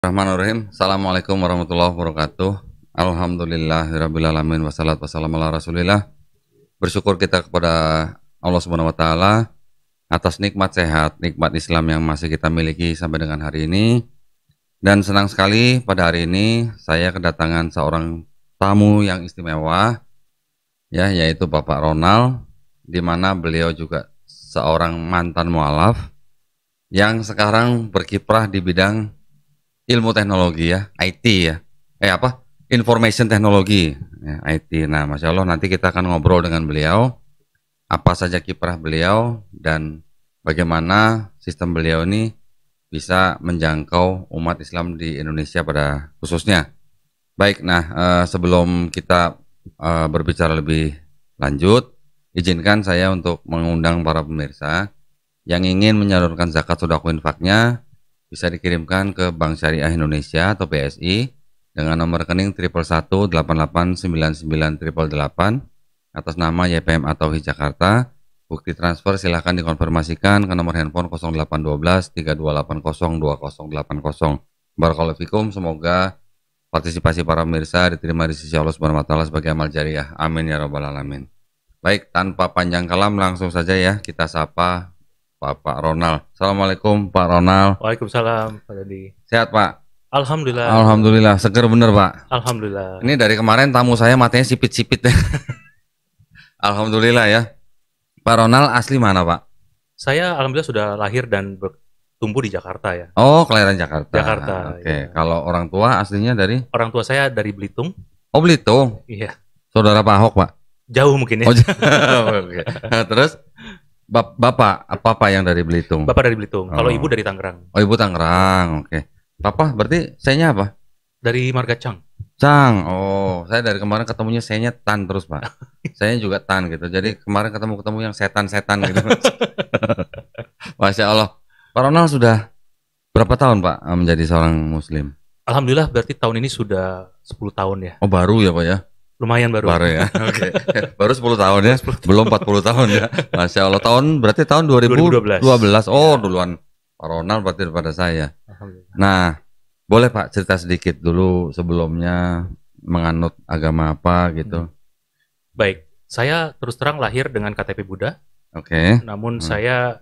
Bismillahirrahmanirrahim. Assalamualaikum warahmatullahi wabarakatuh. Alhamdulillahirrabbilalamin. Wassalatu wassalamu ala rasulillah. Bersyukur kita kepada Allah Subhanahu wa Ta'ala atas nikmat sehat, nikmat Islam yang masih kita miliki sampai dengan hari ini. Dan senang sekali pada hari ini saya kedatangan seorang tamu yang istimewa, ya, yaitu Bapak Ronald, di mana beliau juga seorang mantan mualaf yang sekarang berkiprah di bidang ilmu teknologi, ya, IT, ya, information technology, ya, IT. Nah, Masya Allah, nanti kita akan ngobrol dengan beliau apa saja kiprah beliau dan bagaimana sistem beliau ini bisa menjangkau umat Islam di Indonesia pada khususnya. Baik, nah, sebelum kita berbicara lebih lanjut, izinkan saya untuk mengundang para pemirsa yang ingin menyalurkan zakat sedekah infaknya bisa dikirimkan ke Bank Syariah Indonesia atau BSI dengan nomor rekening 111889988 atas nama YPM atau Jakarta. Bukti transfer silahkan dikonfirmasikan ke nomor handphone 0812 3280 2080. Barakallahu fikum, semoga partisipasi para pemirsa diterima di sisi Allah Subhanahu wa Ta'ala sebagai amal jariah. Amin ya rabbal alamin. Baik, tanpa panjang kalam langsung saja ya kita sapa Pak Ronald. Assalamualaikum Pak Ronald. Waalaikumsalam Pak Dodi. Sehat Pak? Alhamdulillah. Alhamdulillah, seger bener Pak. Alhamdulillah. Ini dari kemarin tamu saya matanya sipit-sipit. Alhamdulillah ya. Pak Ronald asli mana Pak? Saya alhamdulillah sudah lahir dan tumbuh di Jakarta ya. Oh, kelahiran Jakarta. Jakarta. Oke. Ya. Kalau orang tua aslinya dari? Orang tua saya dari Belitung. Oh, Belitung. Iya. Saudara Pak Ahok Pak? Jauh mungkin ya. Oh, oke. Terus Bapak yang dari Belitung? Bapak dari Belitung. Kalau Oh. ibu dari Tangerang. Oh, ibu Tangerang. Oke. Papa berarti saya apa? Dari Marga Cang. Cang. Oh, saya dari kemarin ketemunya saya Tan terus Pak. Saya juga Tan gitu. Jadi kemarin ketemu yang setan-setan gitu. Masya Allah. Pak Ronald sudah berapa tahun Pak menjadi seorang Muslim? Alhamdulillah berarti tahun ini sudah 10 tahun ya. Oh, baru ya Pak ya? Lumayan baru. Baru ya. Oke. Baru 10 tahun ya. Belum 40 tahun ya. Masya Allah. Berarti tahun 2012. Oh, duluan Pak Ronald berarti daripada saya. Alhamdulillah. Nah, boleh Pak cerita sedikit dulu sebelumnya menganut agama apa gitu. Baik, saya terus terang lahir dengan KTP Buddha. Oke. Namun saya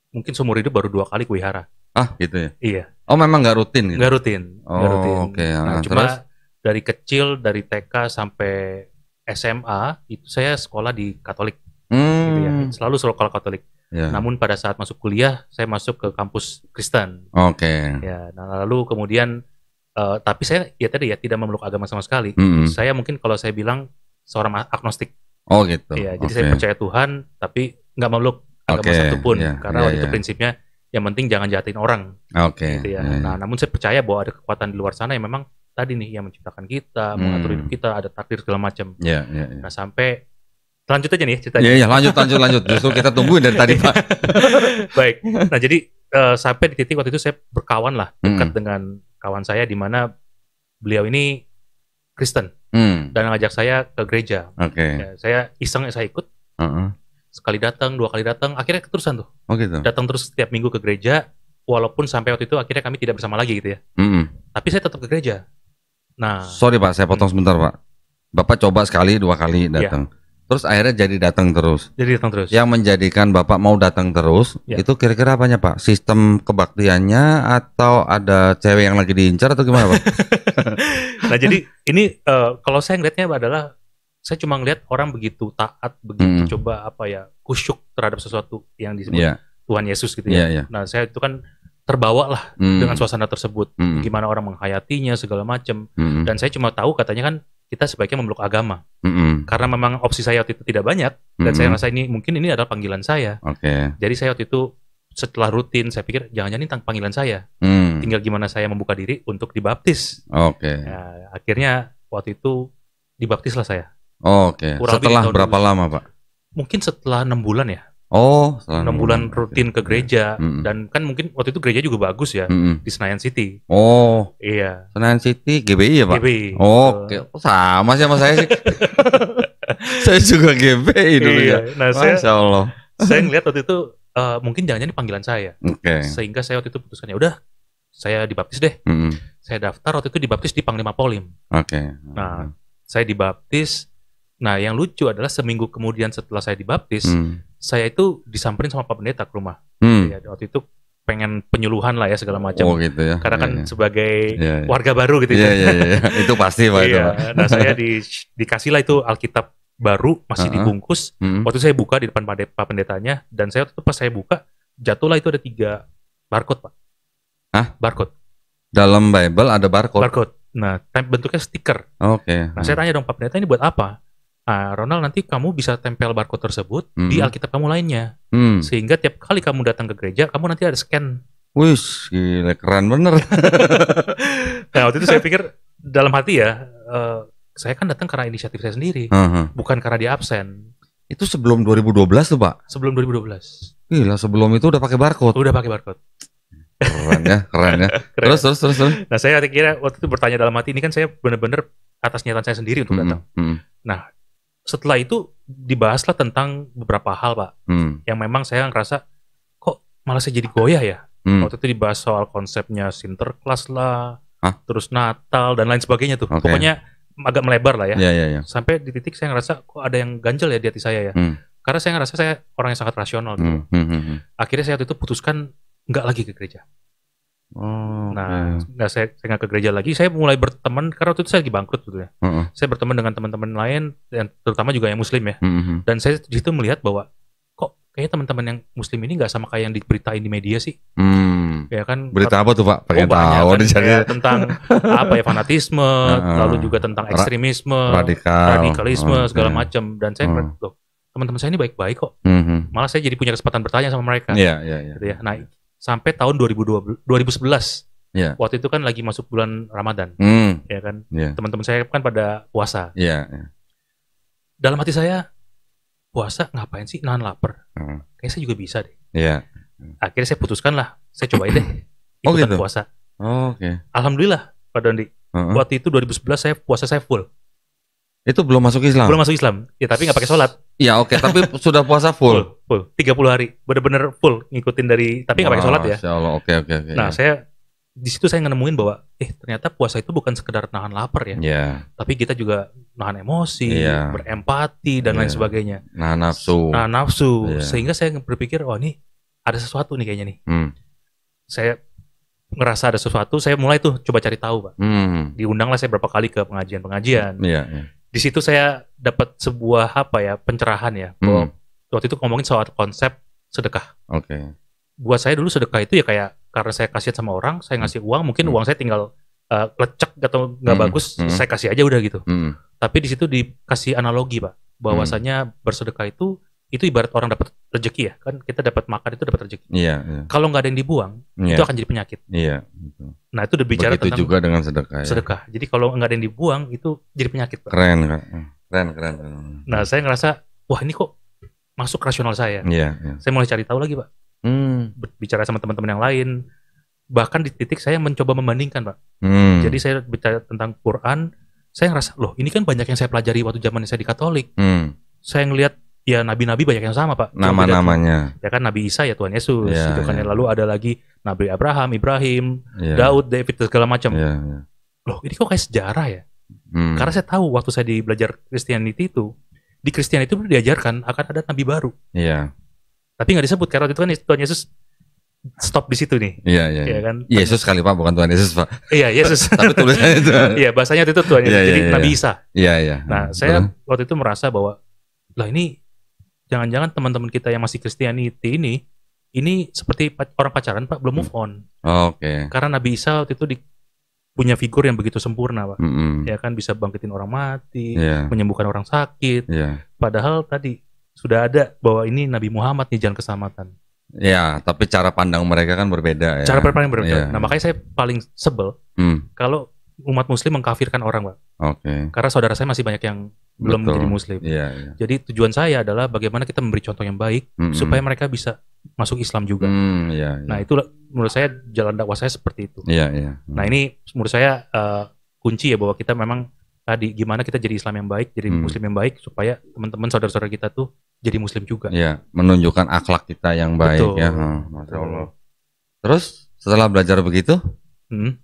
mungkin seumur hidup baru 2 kali kuwihara. Ah, gitu ya. Iya. Oh, memang nggak rutin gitu. Nggak rutin. Nggak rutin. Oke. Nah, Terus? cuma dari kecil, dari TK sampai SMA itu saya sekolah di Katolik, gitu ya. Selalu sekolah Katolik. Ya. Namun pada saat masuk kuliah saya masuk ke kampus Kristen. Oke. Ya, nah lalu kemudian tapi saya ya tadi ya tidak memeluk agama sama sekali. Saya mungkin kalau saya bilang seorang agnostik. Oh gitu. Ya, jadi saya percaya Tuhan tapi nggak memeluk agama satupun karena waktu itu prinsipnya yang penting jangan jahatin orang. Oke. Gitu ya. Nah, namun saya percaya bahwa ada kekuatan di luar sana yang memang tadi nih yang menciptakan kita, mengatur hidup kita, ada takdir segala macam. Nah, sampai lanjut aja nih ceritanya. Iya, lanjut. Justru kita tungguin dari tadi, Pak. Baik. Nah, jadi sampai di titik waktu itu saya berkawan lah dekat dengan kawan saya di mana beliau ini Kristen dan ngajak saya ke gereja. Oke. Ya, saya iseng, saya ikut. Sekali datang, 2 kali datang, akhirnya keterusan tuh. Oh gitu. Datang terus setiap minggu ke gereja, walaupun sampai waktu itu akhirnya kami tidak bersama lagi gitu ya. Tapi saya tetap ke gereja. Nah, sorry Pak, saya potong sebentar Pak. Bapak coba sekali, 2 kali datang. Terus akhirnya jadi datang terus. Jadi datang terus. Yang menjadikan Bapak mau datang terus, itu kira-kira apanya Pak? Sistem kebaktiannya atau ada cewek yang lagi diincar atau gimana Pak? Nah, jadi ini kalau saya ngeliatnya adalah saya cuma ngeliat orang begitu taat, begitu coba khusyuk terhadap sesuatu yang disebut Tuhan Yesus gitu ya. Nah, saya itu kan terbawa lah dengan suasana tersebut, gimana orang menghayatinya segala macam. Dan saya cuma tahu katanya kan kita sebaiknya memeluk agama, karena memang opsi saya waktu itu tidak banyak dan saya merasa mungkin ini adalah panggilan saya. Jadi saya waktu itu setelah rutin saya pikir jangan-jangan ini panggilan saya, tinggal gimana saya membuka diri untuk dibaptis. Nah, akhirnya waktu itu dibaptislah saya. Setelah berapa lama Pak? Mungkin setelah 6 bulan ya. Oh, 6 bulan rutin ke gereja dan kan mungkin waktu itu gereja juga bagus ya di Senayan City. Oh, iya. Senayan City GBI ya Pak? GBI. Oh, sama sih sama saya sih. Saya juga GBI dulu ya. Nah, Masya Allah. Saya ngeliat waktu itu mungkin jangan-jangan ini panggilan saya. Oke. Sehingga saya waktu itu putuskan ya udah saya dibaptis deh. Saya daftar waktu itu dibaptis di Panglima Polim. Nah, saya dibaptis. Nah, yang lucu adalah seminggu kemudian setelah saya dibaptis, saya itu disamperin sama Pak Pendeta ke rumah. Ya, waktu itu pengen penyuluhan lah ya segala macam. Gitu ya. Karena kan sebagai warga baru gitu ya. Itu pasti Pak. Nah, saya dikasih lah itu Alkitab baru, masih dibungkus. Waktu saya buka di depan Pak Pendetanya, dan saya pas saya buka, jatuhlah itu ada 3 barcode, Pak. Barcode. Dalam Bible ada barcode? Barcode. Nah, bentuknya stiker. Nah, saya tanya dong Pak Pendeta, ini buat apa? Ronald, nanti kamu bisa tempel barcode tersebut di Alkitab kamu lainnya. Sehingga tiap kali kamu datang ke gereja, kamu nanti ada scan. Wih, gila, keren bener. Nah, waktu itu saya pikir dalam hati ya, saya kan datang karena inisiatif saya sendiri, bukan karena dia absen. Itu sebelum 2012 tuh Pak? Sebelum 2012. Gila, sebelum itu udah pakai barcode? Udah pakai barcode. Keren ya. Terus. Nah, saya kira waktu itu bertanya dalam hati, ini kan saya benar-benar atas niatan saya sendiri untuk datang. Nah, setelah itu dibahaslah tentang beberapa hal, Pak, yang memang saya ngerasa kok malah saya jadi goyah ya. Waktu itu dibahas soal konsepnya Sinterklas lah, terus Natal dan lain sebagainya tuh. Pokoknya agak melebar lah ya. Sampai di titik saya ngerasa kok ada yang ganjel ya di hati saya ya. Karena saya ngerasa saya orang yang sangat rasional gitu. Akhirnya saya waktu itu putuskan nggak lagi ke gereja. Nah, saya nggak ke gereja lagi. Saya mulai berteman karena waktu itu saya lagi bangkrut gitu ya. Saya berteman dengan teman-teman lain, dan terutama juga yang Muslim ya. Dan saya di situ melihat bahwa kok kayaknya teman-teman yang Muslim ini nggak sama kayak yang diberitain di media sih. Ya kan. Berita apa tuh Pak? Pengen tahu kan, tentang apa ya, fanatisme, lalu juga tentang ekstremisme, radikalisme segala macam. Dan saya ngeliat, loh, teman-teman saya ini baik-baik kok. Malah saya jadi punya kesempatan bertanya sama mereka. Gitu ya. Nah, sampai tahun 2011. Waktu itu kan lagi masuk bulan Ramadan. Ya kan. Teman-teman saya kan pada puasa. Dalam hati saya, puasa ngapain sih, nahan lapar? Kayaknya saya juga bisa deh. Akhirnya saya putuskan lah, saya cobain deh ikutan puasa. Alhamdulillah Pak Dondi. Waktu itu 2011 saya puasa saya full. Itu belum masuk Islam? Belum masuk Islam. Ya tapi nggak pakai sholat. Ya tapi sudah puasa full? Full. 30 hari. Bener-bener full. Ngikutin dari, tapi nggak pakai sholat ya. Masya Allah, oke. Nah, saya di situ saya nemuin bahwa ternyata puasa itu bukan sekedar nahan lapar ya. Tapi kita juga nahan emosi, berempati dan lain sebagainya. Nahan nafsu. Sehingga saya berpikir, ini ada sesuatu nih kayaknya nih. Saya ngerasa ada sesuatu, saya mulai tuh coba cari tahu, Pak. Diundanglah saya berapa kali ke pengajian-pengajian. Di situ saya dapat sebuah pencerahan ya, bahwa waktu itu ngomongin soal konsep sedekah. Buat saya dulu sedekah itu ya kayak, karena saya kasihan sama orang, saya ngasih uang, mungkin uang saya tinggal lecek atau nggak bagus, saya kasih aja udah gitu. Tapi di situ dikasih analogi, Pak, bahwasanya bersedekah itu ibarat orang dapat rezeki ya, kan kita dapat makan itu dapat rezeki. Kalau nggak ada yang dibuang, itu akan jadi penyakit. Nah, itu udah bicara begitu tentang juga dengan sedekah. Sedekah. Jadi kalau nggak ada yang dibuang, itu jadi penyakit, Pak. Keren. Nah, saya ngerasa, wah ini kok masuk rasional saya. Saya mulai cari tahu lagi, Pak. Bicara sama teman-teman yang lain. Bahkan di titik saya mencoba membandingkan, Pak. Jadi saya bicara tentang Quran, saya ngerasa, loh ini kan banyak yang saya pelajari waktu zaman saya di Katolik. Saya ngelihat ya nabi-nabi banyak yang sama, Pak. Nama-namanya. Ya kan, Nabi Isa ya Tuhan Yesus. Itu kan. Lalu ada lagi Nabi Abraham, Ibrahim, Daud, David, segala macam. Loh ini kok kayak sejarah ya? Karena saya tahu waktu saya di belajar Christianity itu, di Christianity itu diajarkan akan ada nabi baru. Tapi nggak disebut, karena itu kan Tuhan Yesus stop di situ nih. Ya kan? Yesus kali Pak, bukan Tuhan Yesus Pak. Iya, Yesus. Tapi tulisannya itu. Iya, bahasanya itu Tuhan Yesus. Jadi Nabi Isa. Nah, saya waktu itu merasa bahwa, lah ini jangan-jangan teman-teman kita yang masih Christianity ini seperti orang pacaran, Pak, belum move on. Karena Nabi Isa waktu itu punya figur yang begitu sempurna, Pak. Ya kan, bisa bangkitin orang mati, menyembuhkan orang sakit. Padahal tadi sudah ada bahwa ini Nabi Muhammad nih jalan keselamatan. Tapi cara pandang mereka kan berbeda ya. Cara pandang berbeda. Nah, makanya saya paling sebel kalau umat Muslim mengkafirkan orang, Pak. Karena saudara saya masih banyak yang belum menjadi Muslim. Jadi tujuan saya adalah bagaimana kita memberi contoh yang baik supaya mereka bisa masuk Islam juga. Nah, itu menurut saya jalan dakwah saya seperti itu. Nah, ini menurut saya kunci ya, bahwa kita memang tadi gimana kita jadi Islam yang baik, jadi Muslim yang baik, supaya teman-teman saudara-saudara kita tuh jadi Muslim juga. Menunjukkan akhlak kita yang baik. Masya Allah. Terus setelah belajar begitu,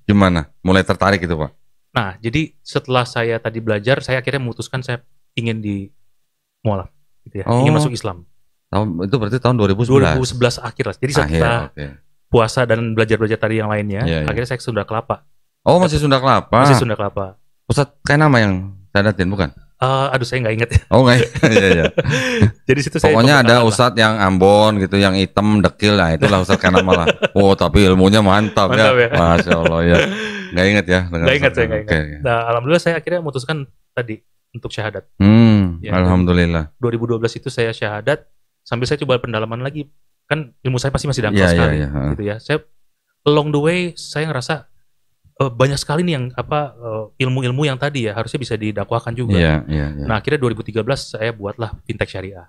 Gimana? Mulai tertarik gitu Pak? Nah, jadi setelah saya tadi belajar, saya akhirnya memutuskan saya ingin di mualaf, gitu ya. Ingin masuk Islam. Itu berarti tahun 2011? 2011 akhir lah. Jadi setelah puasa dan belajar-belajar tadi yang lainnya, akhirnya saya ke Sunda Kelapa. Oh, masih Sunda Kelapa? Masih Sunda Kelapa. Ustadz kayak nama yang saya datin, bukan? Aduh, saya nggak inget ya. Oh, nggak iya. Jadi situ pokoknya ada Ustadz yang Ambon gitu, yang hitam, dekil lah. Itulah Ustadz kayak nama lah. Oh, tapi ilmunya mantap ya. Masya Allah ya. Nggak inget ya? Nggak inget, saya nggak inget. Nah, alhamdulillah saya akhirnya memutuskan tadi untuk syahadat. Alhamdulillah. 2012 itu saya syahadat. Sambil saya coba pendalaman lagi, kan ilmu saya pasti masih dangkal sekali, gitu ya. Saya along the way saya ngerasa banyak sekali nih yang ilmu-ilmu yang tadi ya harusnya bisa didakwahkan juga. Nah akhirnya 2013 saya buatlah fintech syariah,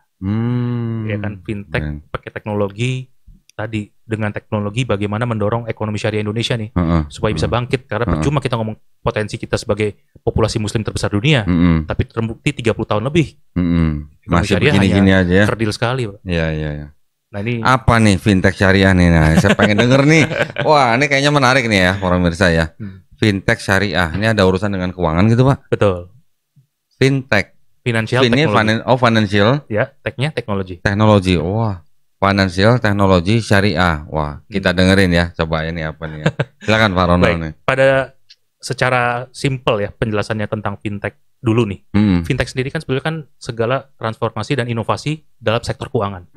ya kan, fintech pakai teknologi tadi, dengan teknologi bagaimana mendorong ekonomi syariah Indonesia nih supaya bisa bangkit, karena percuma kita ngomong potensi kita sebagai populasi muslim terbesar dunia, tapi terbukti 30 tahun lebih masih begini-gini aja ya. Kerdil sekali, Pak. Iya. Nah ini apa nih fintech syariah nih? Nah, saya pengen denger nih. Wah, ini kayaknya menarik nih ya, para pemirsa ya. Fintech syariah, ini ada urusan dengan keuangan gitu, Pak? Betul. Fintech. Financial ini technology. Financial. Ya, technya teknologi. Teknologi. Wah, financial teknologi syariah. Wah, kita dengerin ya. Coba ini apa nih ya. Silakan Pak Ronald nih. Pada secara simpel ya penjelasannya tentang fintech dulu nih. Fintech sendiri kan sebenarnya kan segala transformasi dan inovasi dalam sektor keuangan.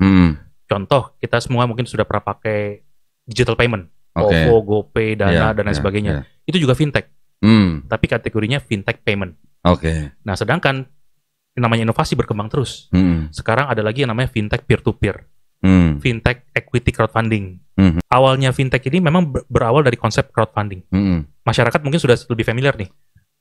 Contoh, kita semua mungkin sudah pernah pakai digital payment, OVO, GoPay, Dana, dan lain sebagainya. Itu juga fintech, tapi kategorinya fintech payment. Nah, sedangkan namanya inovasi berkembang terus. Sekarang ada lagi yang namanya fintech peer-to-peer, fintech equity crowdfunding. Awalnya fintech ini memang berawal dari konsep crowdfunding. Masyarakat mungkin sudah lebih familiar nih.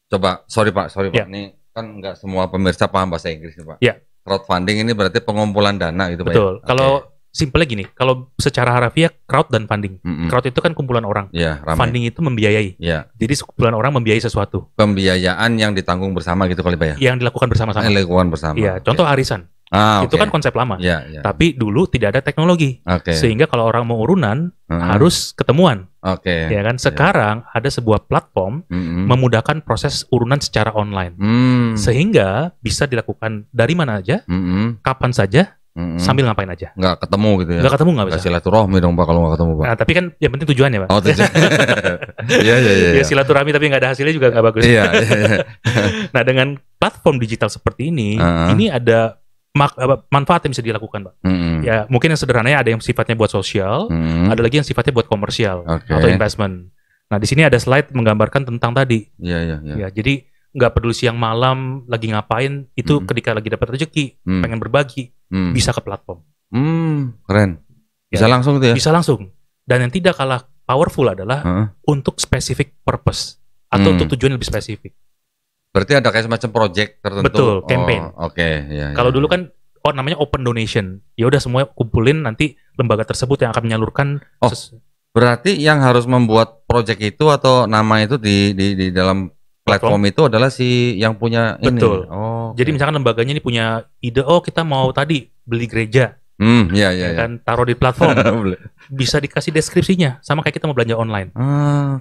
Coba, sorry Pak, ini kan nggak semua pemirsa paham bahasa Inggris nih Pak. Crowdfunding ini berarti pengumpulan dana gitu Pak. Betul. Kalau simpelnya gini, kalau secara harafiah crowd dan funding. Crowd itu kan kumpulan orang. Funding itu membiayai. Jadi sekumpulan orang membiayai sesuatu. Pembiayaan yang ditanggung bersama gitu kali Pak ya? Yang dilakukan bersama-sama. Iya, contoh arisan. Itu kan konsep lama. Tapi dulu tidak ada teknologi. Sehingga kalau orang mau urunan harus ketemuan. Ya kan? Sekarang ada sebuah platform memudahkan proses urunan secara online. Sehingga bisa dilakukan dari mana aja, kapan saja, sambil ngapain aja. Nggak ketemu gitu ya? Nggak ketemu, nggak bisa. Silaturahmi dong Pak kalau nggak ketemu Pak. Nah, tapi kan yang penting tujuannya Pak. Oh tujuan. Iya. Silaturahmi tapi nggak ada hasilnya juga nggak bagus. Iya. Nah, dengan platform digital seperti ini ada manfaat yang bisa dilakukan Pak. Ya mungkin yang sederhananya ada yang sifatnya buat sosial, ada lagi yang sifatnya buat komersial atau investment. Nah di sini ada slide menggambarkan tentang tadi. Ya, jadi nggak peduli siang malam lagi ngapain, itu ketika lagi dapat rezeki, pengen berbagi, bisa ke platform. Keren. Bisa langsung gitu ya? Bisa langsung. Dan yang tidak kalah powerful adalah untuk specific purpose atau untuk tujuan yang lebih spesifik. Berarti ada kayak semacam project tertentu. Betul, campaign. Kalau dulu kan namanya open donation. Ya udah semua kumpulin, nanti lembaga tersebut yang akan menyalurkan. Berarti yang harus membuat project itu atau nama itu di dalam platform itu adalah si yang punya ini. Betul. Jadi misalkan lembaganya ini punya ide, kita mau tadi beli gereja. Kan taruh di platform. Bisa dikasih deskripsinya sama kayak kita mau belanja online.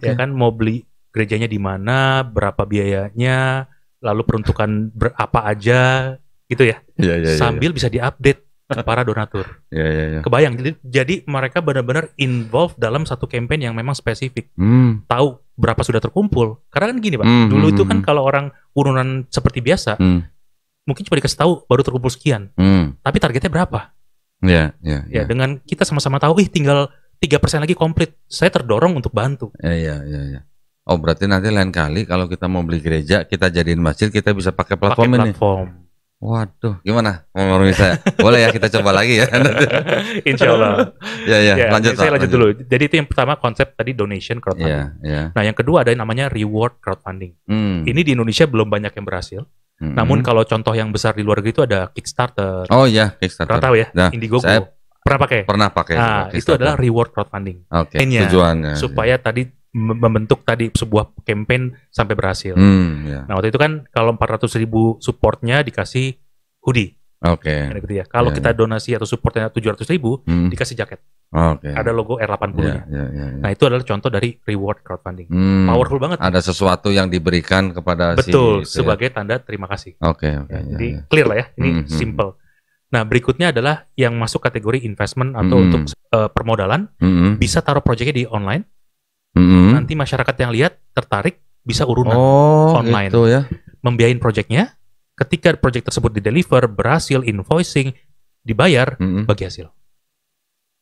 Ya kan, mau beli gerejanya di mana, berapa biayanya, lalu peruntukan berapa aja gitu ya. Sambil bisa diupdate ke para donatur. Kebayang. Jadi mereka benar-benar involved dalam satu campaign yang memang spesifik. Tahu berapa sudah terkumpul. Karena kan gini Pak, dulu itu kan kalau orang urunan seperti biasa, mungkin cuma dikasih tahu baru terkumpul sekian. Tapi targetnya berapa? Ya, dengan kita sama-sama tahu, tinggal 3% lagi komplit. Saya terdorong untuk bantu. Oh, berarti nanti lain kali kalau kita mau beli gereja, kita jadiin masjid, kita bisa pakai platform ini. Waduh, gimana? Ngomong saya. Boleh ya kita coba lagi ya. Insya Allah. Lanjut. Saya lanjut dulu. Jadi itu yang pertama konsep tadi donation crowdfunding. Nah yang kedua ada yang namanya reward crowdfunding. Ini di Indonesia belum banyak yang berhasil. Namun kalau contoh yang besar di luar negeri itu ada Kickstarter. Oh iya, Kickstarter. Pernah tahu ya? Indiegogo. Saya pernah pakai. Nah itu adalah reward crowdfunding. Tujuannya. Supaya tadi membentuk tadi sebuah campaign sampai berhasil. Nah waktu itu kan kalau 400.000 supportnya dikasih hoodie. Gitu ya. Kalau kita donasi atau supportnya 700.000 dikasih jaket. Ada logo R80-nya. Nah, itu adalah contoh dari reward crowdfunding. Powerful banget. Ada sesuatu yang diberikan kepada betul, sebagai tanda terima kasih. Jadi clear lah ya, ini simple. Nah, berikutnya adalah yang masuk kategori investment atau untuk permodalan, bisa taruh proyeknya di online. Nanti masyarakat yang lihat tertarik bisa urunan online. Gitu ya. Membiayain proyeknya, ketika proyek tersebut di-deliver, berhasil, invoicing, dibayar, bagi hasil.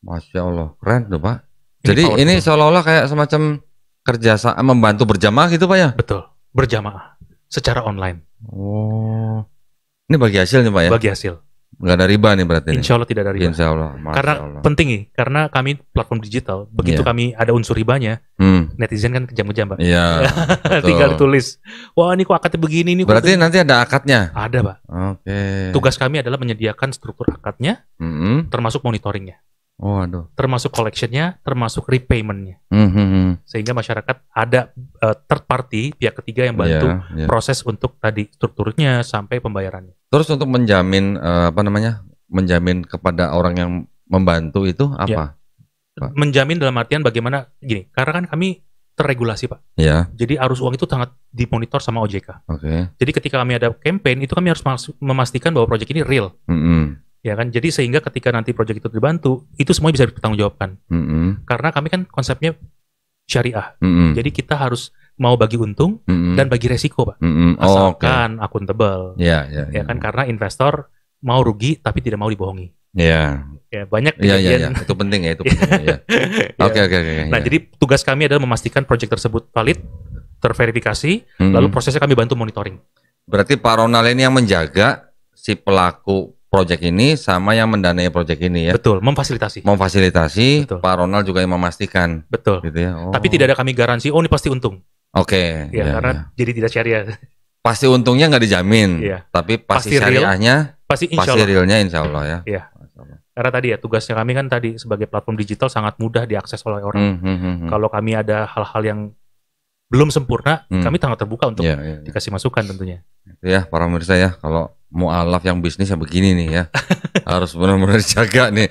Masya Allah, keren tuh Pak. Jadi ini seolah-olah kayak semacam kerjasama membantu berjamaah gitu Pak ya? Betul, berjamaah secara online. Ini bagi hasilnya Pak ya? Bagi hasil. Nggak ada riba nih berarti? Insya Allah tidak ada riba. Insya Allah. Karena Allah. Penting nih, karena kami platform digital, begitu kami ada unsur ribanya, netizen kan kejam-kejam Pak. Iya. Tinggal ditulis, wah ini kok akadnya begini nih. Berarti nanti ada akadnya? Ada Pak. Tugas kami adalah menyediakan struktur akadnya, termasuk monitoringnya. Termasuk collectionnya, termasuk repaymentnya, sehingga masyarakat ada third party, pihak ketiga yang bantu proses untuk tadi strukturnya sampai pembayarannya. Terus untuk menjamin menjamin kepada orang yang membantu itu apa? Menjamin dalam artian bagaimana gini, karena kan kami terregulasi Pak. Jadi arus uang itu sangat dimonitor sama OJK. Jadi ketika kami ada campaign itu kami harus memastikan bahwa proyek ini real. Ya kan, jadi sehingga ketika nanti proyek itu dibantu, itu semua bisa dipertanggungjawabkan. Karena kami kan konsepnya syariah. Jadi kita harus mau bagi untung dan bagi resiko, Pak. Asalkan akuntabel. Ya kan, karena investor mau rugi tapi tidak mau dibohongi. Ya, banyak kejadian. Itu penting ya, itu penting ya. Oke. Nah, jadi tugas kami adalah memastikan proyek tersebut valid, terverifikasi, lalu prosesnya kami bantu monitoring. Berarti Pak Ronald ini yang menjaga si pelaku proyek ini sama yang mendanai proyek ini ya. Betul, memfasilitasi. Betul. Pak Ronald juga yang memastikan. Betul. Gitu ya. Tapi tidak ada kami garansi, ini pasti untung. Karena jadi tidak syariah. Pasti untungnya nggak dijamin, tapi pasti syariahnya, pasti realnya insya Allah ya. Iya. Karena tadi ya tugasnya kami kan tadi sebagai platform digital sangat mudah diakses oleh orang. Kalau kami ada hal-hal yang belum sempurna, kami sangat terbuka untuk dikasih masukan tentunya. Ya, para pemirsa ya, kalau mu'alaf yang bisnis ya begini nih ya, harus benar-benar jaga nih,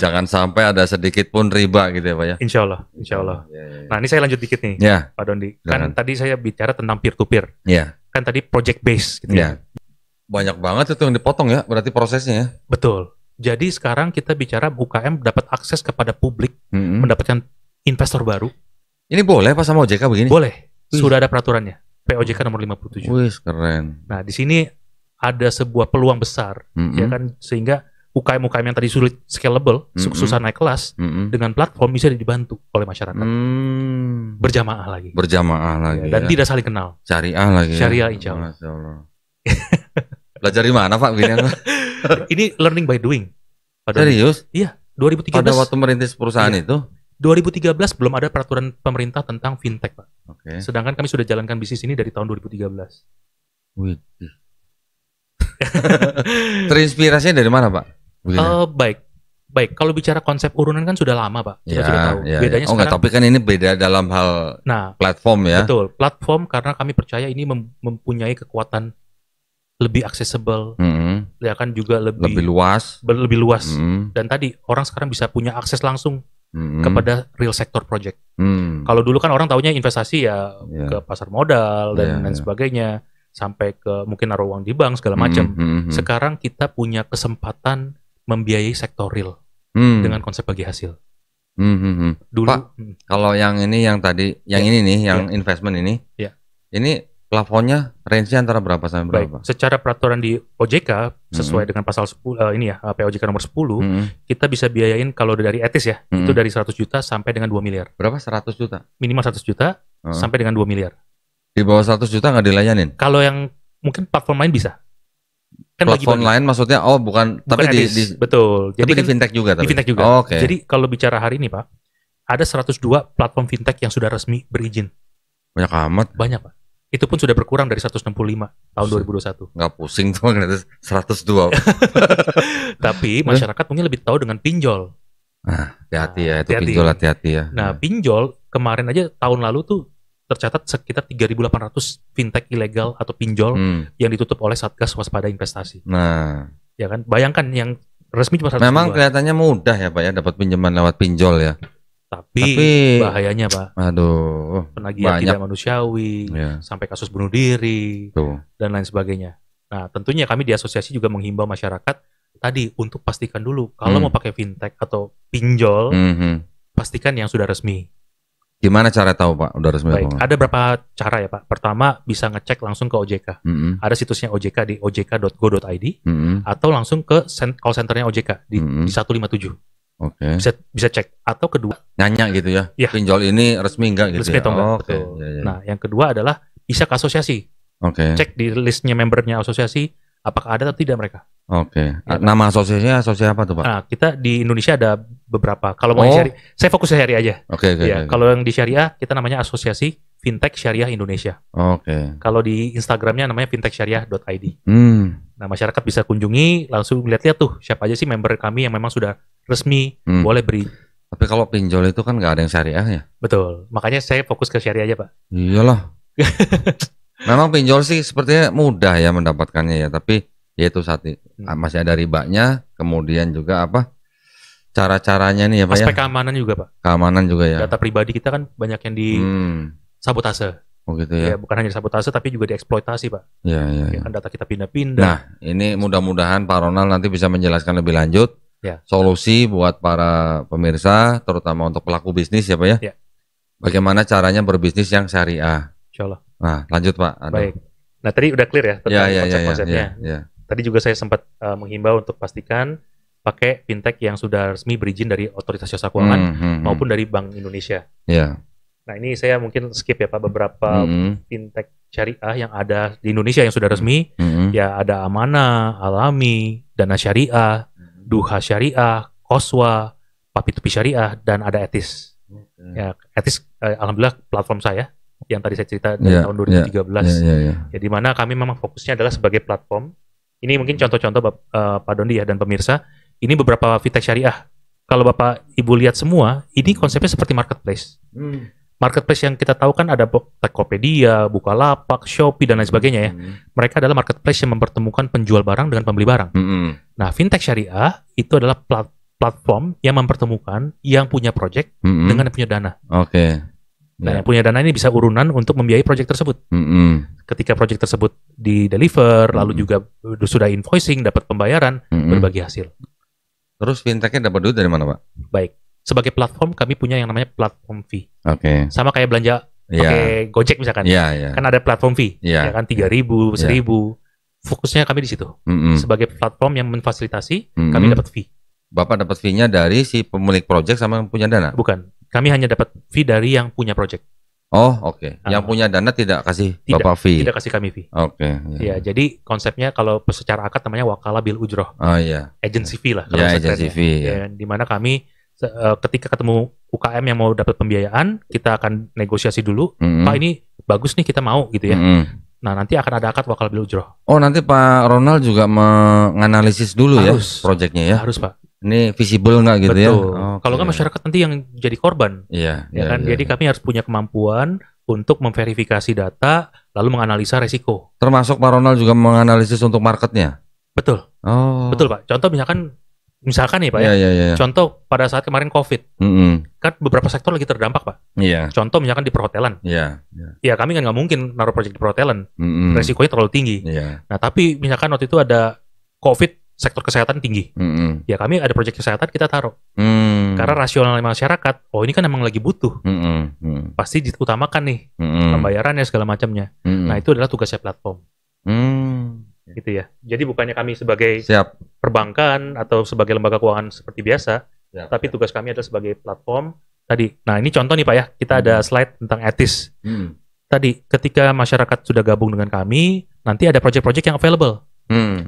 jangan sampai ada sedikit pun riba gitu ya Pak ya. Insya Allah. Nah ini saya lanjut dikit nih, Pak Dondi. Kan tadi saya bicara tentang peer-to-peer. Kan tadi project base gitu ya. Banyak banget itu yang dipotong ya, berarti prosesnya ya. Betul. Jadi sekarang kita bicara UKM dapat akses kepada publik, mendapatkan investor baru. Ini boleh Pak sama OJK begini? Boleh. Sudah ada peraturannya. POJK nomor 57. Wih, keren. Nah, di sini ada sebuah peluang besar, ya kan, sehingga UKM-UKM yang tadi sulit scalable, susah naik kelas, dengan platform bisa dibantu oleh masyarakat. Berjamaah lagi. Dan tidak saling kenal. Syariah lagi. Syariah insya Allah. Masya Allah. Belajar di mana Pak? Ini learning by doing. Serius? Iya, 2013. Pada waktu merintis perusahaan itu? 2013 belum ada peraturan pemerintah tentang fintech, Pak. Sedangkan kami sudah jalankan bisnis ini dari tahun 2013. Wih. Terinspirasinya dari mana, Pak? Baik. Kalau bicara konsep urunan kan sudah lama, Pak. Kita sudah tahu. Bedanya sekarang. Tapi kan ini beda dalam hal platform ya. Betul, platform karena kami percaya ini mempunyai kekuatan lebih aksesibel, ya kan, juga lebih luas. Dan tadi orang sekarang bisa punya akses langsung kepada real sector project. Kalau dulu kan orang taunya investasi ya ke pasar modal dan lain sebagainya, sampai ke mungkin naruh uang di bank segala macam. Sekarang kita punya kesempatan membiayai sektor real dengan konsep bagi hasil. Dulu, Pak, kalau yang ini yang tadi, ini nih, yang investment ini, ini plafonnya range-nya antara berapa sampai berapa? Secara peraturan di OJK sesuai dengan pasal 10 ini ya, POJK nomor 10, kita bisa biayain kalau dari etis ya, itu dari 100 juta sampai dengan 2 miliar. Berapa? 100 juta? Minimal 100 juta sampai dengan 2 miliar. Di bawah 100 juta nggak dilayanin? Kalau yang mungkin platform lain bisa. Kan platform lain maksudnya bukan tapi di betul. Jadi tapi di fintech juga Di fintech juga. Jadi kalau bicara hari ini, Pak, ada 102 platform fintech yang sudah resmi berizin. Banyak amat. Banyak, Pak. Itu pun sudah berkurang dari 165 tahun 2021. Nggak pusing tuh ngeliat 102. Tapi masyarakat mungkin lebih tahu dengan pinjol. Hati-hati ya, itu pinjol hati-hati ya. Nah, pinjol kemarin aja tahun lalu tuh tercatat sekitar 3.800 fintech ilegal atau pinjol yang ditutup oleh Satgas Waspada Investasi. Nah, ya kan, bayangkan yang Resmi cuma 100 Memang ribuan. kelihatannya mudah ya Pak ya, dapat pinjaman lewat pinjol ya. Tapi bahayanya Pak. Aduh. Penagihan tidak manusiawi, sampai kasus bunuh diri, dan lain sebagainya. Nah tentunya kami di asosiasi juga menghimbau masyarakat tadi untuk pastikan dulu kalau mau pakai fintech atau pinjol, pastikan yang sudah resmi. Gimana cara tahu Pak udah resmi? Baik, ada beberapa cara ya Pak. Pertama bisa ngecek langsung ke OJK. Ada situsnya OJK di ojk.go.id atau langsung ke call centernya OJK di 157. Oke. Bisa cek. Atau kedua, nanya gitu ya. Pinjol ini resmi enggak gitu. Resmi atau enggak? Betul. Nah, yang kedua adalah bisa ke asosiasi. Cek di listnya membernya asosiasi apakah ada atau tidak mereka. Nama asosiasinya asosiasi apa tuh Pak? Nah, kita di Indonesia ada beberapa. Kalau mau syariah, saya fokus ke syariah aja. Kalau yang di syariah kita namanya Asosiasi Fintech Syariah Indonesia. Kalau di Instagramnya namanya fintechsyariah.id. Nah, masyarakat bisa kunjungi, langsung lihat-lihat tuh siapa aja sih member kami yang memang sudah resmi, boleh beri. Tapi kalau pinjol itu kan nggak ada yang syariah ya? Betul, makanya saya fokus ke syariah aja Pak. Iyalah. Memang pinjol sih sepertinya mudah ya mendapatkannya ya, tapi ya itu masih ada ribanya, kemudian juga apa cara-caranya nih ya Pak. Aspek keamanan juga Pak. Keamanan juga ya. Data pribadi kita kan banyak yang di sabotase. Oh gitu ya. Bukan hanya sabotase tapi juga dieksploitasi Pak. Iya. Kan data kita pindah-pindah. Nah ini mudah-mudahan Pak Ronald nanti bisa menjelaskan lebih lanjut solusi buat para pemirsa, terutama untuk pelaku bisnis ya Pak ya. Bagaimana caranya berbisnis yang syariah. Insyaallah. Nah lanjut Pak. Baik. Nah tadi udah clear ya tentang konsep-konsepnya. Tadi juga saya sempat menghimbau untuk pastikan pakai fintech yang sudah resmi berizin dari Otoritas Jasa Keuangan maupun dari Bank Indonesia. Nah ini saya mungkin skip ya Pak beberapa fintech syariah yang ada di Indonesia yang sudah resmi. Ya ada Amanah, Alami, Dana Syariah, Duha Syariah, Koswa, Papitupi Syariah, dan ada Etis. Ya Etis alhamdulillah platform saya yang tadi saya cerita dari tahun 2013. Ya di mana kami memang fokusnya adalah sebagai platform. Ini mungkin contoh-contoh Pak Dondi ya dan pemirsa. Ini beberapa fintech syariah. Kalau Bapak Ibu lihat semua, ini konsepnya seperti marketplace. Marketplace yang kita tahu kan ada Tokopedia, Bukalapak, Shopee dan lain sebagainya ya. Mereka adalah marketplace yang mempertemukan penjual barang dengan pembeli barang. Nah, fintech syariah itu adalah platform yang mempertemukan yang punya project dengan yang punya dana. Nah, yang punya dana ini bisa urunan untuk membiayai project tersebut. Ketika project tersebut di-deliver, lalu juga sudah invoicing, dapat pembayaran, berbagi hasil. Terus fintechnya dapat duit dari mana Pak? Baik. Sebagai platform, kami punya yang namanya platform fee. Sama kayak belanja pakai Gojek misalkan. Kan ada platform fee. Ya kan 3.000, 1.000. Fokusnya kami di situ. Sebagai platform yang memfasilitasi, kami dapat fee. Bapak dapat fee-nya dari si pemilik project sama yang punya dana? Bukan. Kami hanya dapat fee dari yang punya project. Yang punya dana tidak kasih Bapak fee? Tidak kasih kami fee. Ya, jadi konsepnya kalau secara akad namanya wakalah bil ujroh. Agency fee lah. Agency fee. Di mana kami ketika ketemu UKM yang mau dapat pembiayaan, kita akan negosiasi dulu. Pak ini bagus nih kita mau gitu ya. Nah nanti akan ada akad wakalah bil ujroh. Nanti Pak Ronald juga menganalisis dulu ya projectnya ya? Harus Pak. Ini visible nggak gitu? Betul. Kalau nggak masyarakat nanti yang jadi korban. Jadi kami harus punya kemampuan untuk memverifikasi data, lalu menganalisa resiko. Termasuk Pak Ronald juga menganalisis untuk marketnya? Betul. Betul Pak. Contoh misalkan nih Pak contoh pada saat kemarin COVID, kan beberapa sektor lagi terdampak Pak. Contoh misalkan di perhotelan. Ya kami kan nggak mungkin naruh proyek di perhotelan. Resikonya terlalu tinggi. Nah tapi misalkan waktu itu ada COVID, sektor kesehatan tinggi. Ya kami ada proyek kesehatan kita taruh. Karena rasional masyarakat, ini kan emang lagi butuh. Pasti diutamakan nih pembayarannya segala macamnya. Nah itu adalah tugasnya platform. Gitu ya. Jadi bukannya kami sebagai perbankan atau sebagai lembaga keuangan seperti biasa, tapi tugas kami adalah sebagai platform tadi. Nah ini contoh nih Pak ya, kita ada slide tentang etis. Tadi ketika masyarakat sudah gabung dengan kami, nanti ada project-project yang available.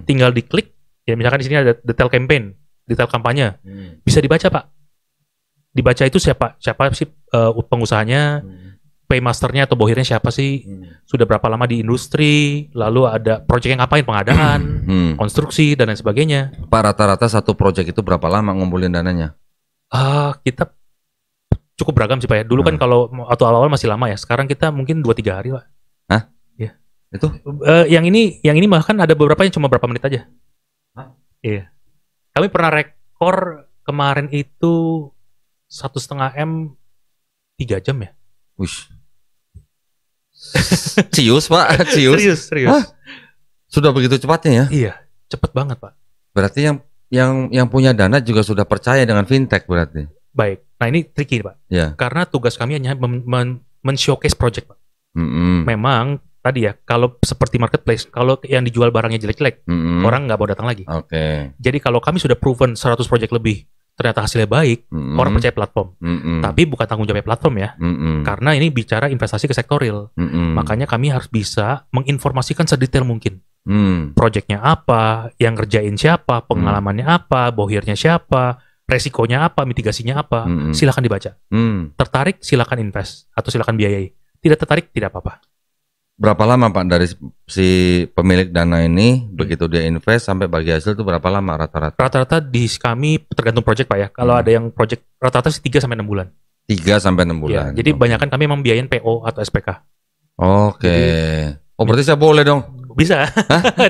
Tinggal diklik. Ya misalkan di sini ada detail campaign, detail kampanye, bisa dibaca Pak. Dibaca itu siapa sih pengusahanya, paymasternya atau bohirnya siapa sih, sudah berapa lama di industri, lalu ada project yang ngapain, pengadaan, konstruksi dan lain sebagainya. Pak rata-rata satu project itu berapa lama ngumpulin dananya? Kita cukup beragam sih Pak ya. Dulu kan kalau atau awal-awal masih lama ya. Sekarang kita mungkin 2-3 hari Pak. Ya. Itu? Yang ini bahkan ada beberapa yang cuma berapa menit aja. Iya. Kami pernah rekor kemarin itu 1,5 M 3 jam ya. Wish. Cius Pak, cius. Serius. Hah? Sudah begitu cepatnya ya? Iya, cepet banget Pak. Berarti yang punya dana juga sudah percaya dengan fintech berarti. Baik, nah ini tricky Pak. Ya. Karena tugas kami hanya men-showcase project Pak. Memang tadi ya, kalau seperti marketplace, kalau yang dijual barangnya jelek-jelek, orang nggak mau datang lagi. Oke. Jadi kalau kami sudah proven 100 project lebih, ternyata hasilnya baik, orang percaya platform. Tapi bukan tanggung jawab platform ya, karena ini bicara investasi ke sektor real. Makanya kami harus bisa menginformasikan sedetail mungkin. Projectnya apa, yang ngerjain siapa, pengalamannya apa, bohirnya siapa, resikonya apa, mitigasinya apa, silakan dibaca. Tertarik silakan invest atau silakan biayai. Tidak tertarik tidak apa-apa. Berapa lama Pak dari si pemilik dana ini begitu dia invest sampai bagi hasil itu berapa lama rata-rata? Rata-rata di kami tergantung project Pak ya. Kalau ada yang project rata-rata sih 3 sampai 6 bulan. 3 sampai 6 bulan. Ya, jadi banyakan kami memang biayain PO atau SPK. Oke. Oh berarti saya boleh dong? Bisa.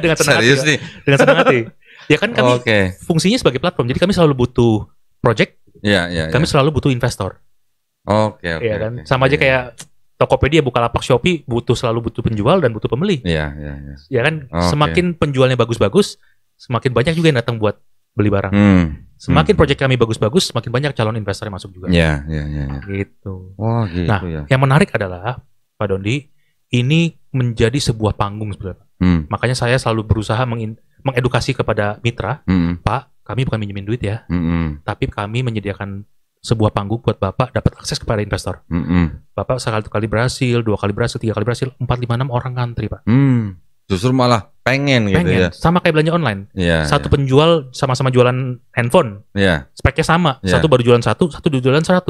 Dengan senang hati. Serius nih? Dengan senang hati. Ya kan kami fungsinya sebagai platform. Jadi kami selalu butuh project. Iya. Kami selalu butuh investor. Oke. Iya kan. Sama aja kayak Tokopedia, Bukalapak, Shopee selalu butuh penjual dan butuh pembeli. Iya. Ya kan, semakin penjualnya bagus-bagus, semakin banyak juga yang datang buat beli barang. Semakin proyek kami bagus-bagus, semakin banyak calon investor yang masuk juga. Iya. Gitu. Wah, gitu nah, ya. Yang menarik adalah Pak Dondi, ini menjadi sebuah panggung sebenarnya. Makanya saya selalu berusaha mengedukasi kepada mitra, Pak, kami bukan minjemin duit ya, tapi kami menyediakan sebuah panggung buat Bapak dapat akses kepada investor. Bapak sekali kali berhasil, 2 kali berhasil, 3 kali berhasil, 4, 5, 6 orang ngantri Pak. Justru malah pengen gitu ya. Sama kayak belanja online. Satu penjual sama-sama jualan handphone. Speknya sama. Satu baru jualan 1, satu jualan 100.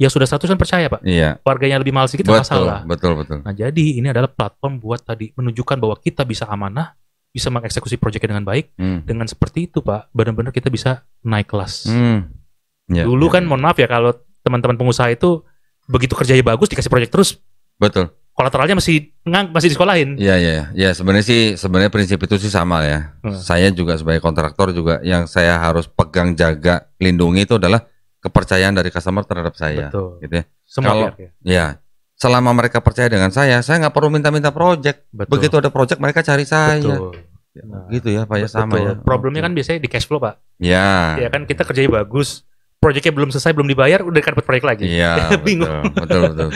Ya sudah 100 kan percaya Pak. Warganya lebih mahal sedikit masalah. Betul. Nah jadi ini adalah platform buat tadi menunjukkan bahwa kita bisa amanah, bisa mengeksekusi proyeknya dengan baik. Dengan seperti itu Pak, benar-benar kita bisa naik kelas. Dulu kan mohon maaf ya kalau teman-teman pengusaha itu begitu kerjanya bagus dikasih proyek terus. Betul. Kolateralnya masih disekolahin. Iya. Sebenarnya prinsip itu sih sama ya. Saya juga sebagai kontraktor juga yang saya harus pegang, jaga, lindungi itu adalah kepercayaan dari customer terhadap saya. Betul. Gitu ya. Kalau selama mereka percaya dengan saya nggak perlu minta project. Begitu ada project mereka cari saya. Betul. Gitu ya Pak ya, sama ya. Problemnya kan biasanya di cash flow Pak. Ya kan kita kerjanya bagus, proyeknya belum selesai, belum dibayar, udah dapat proyek lagi. Iya, bingung. Betul.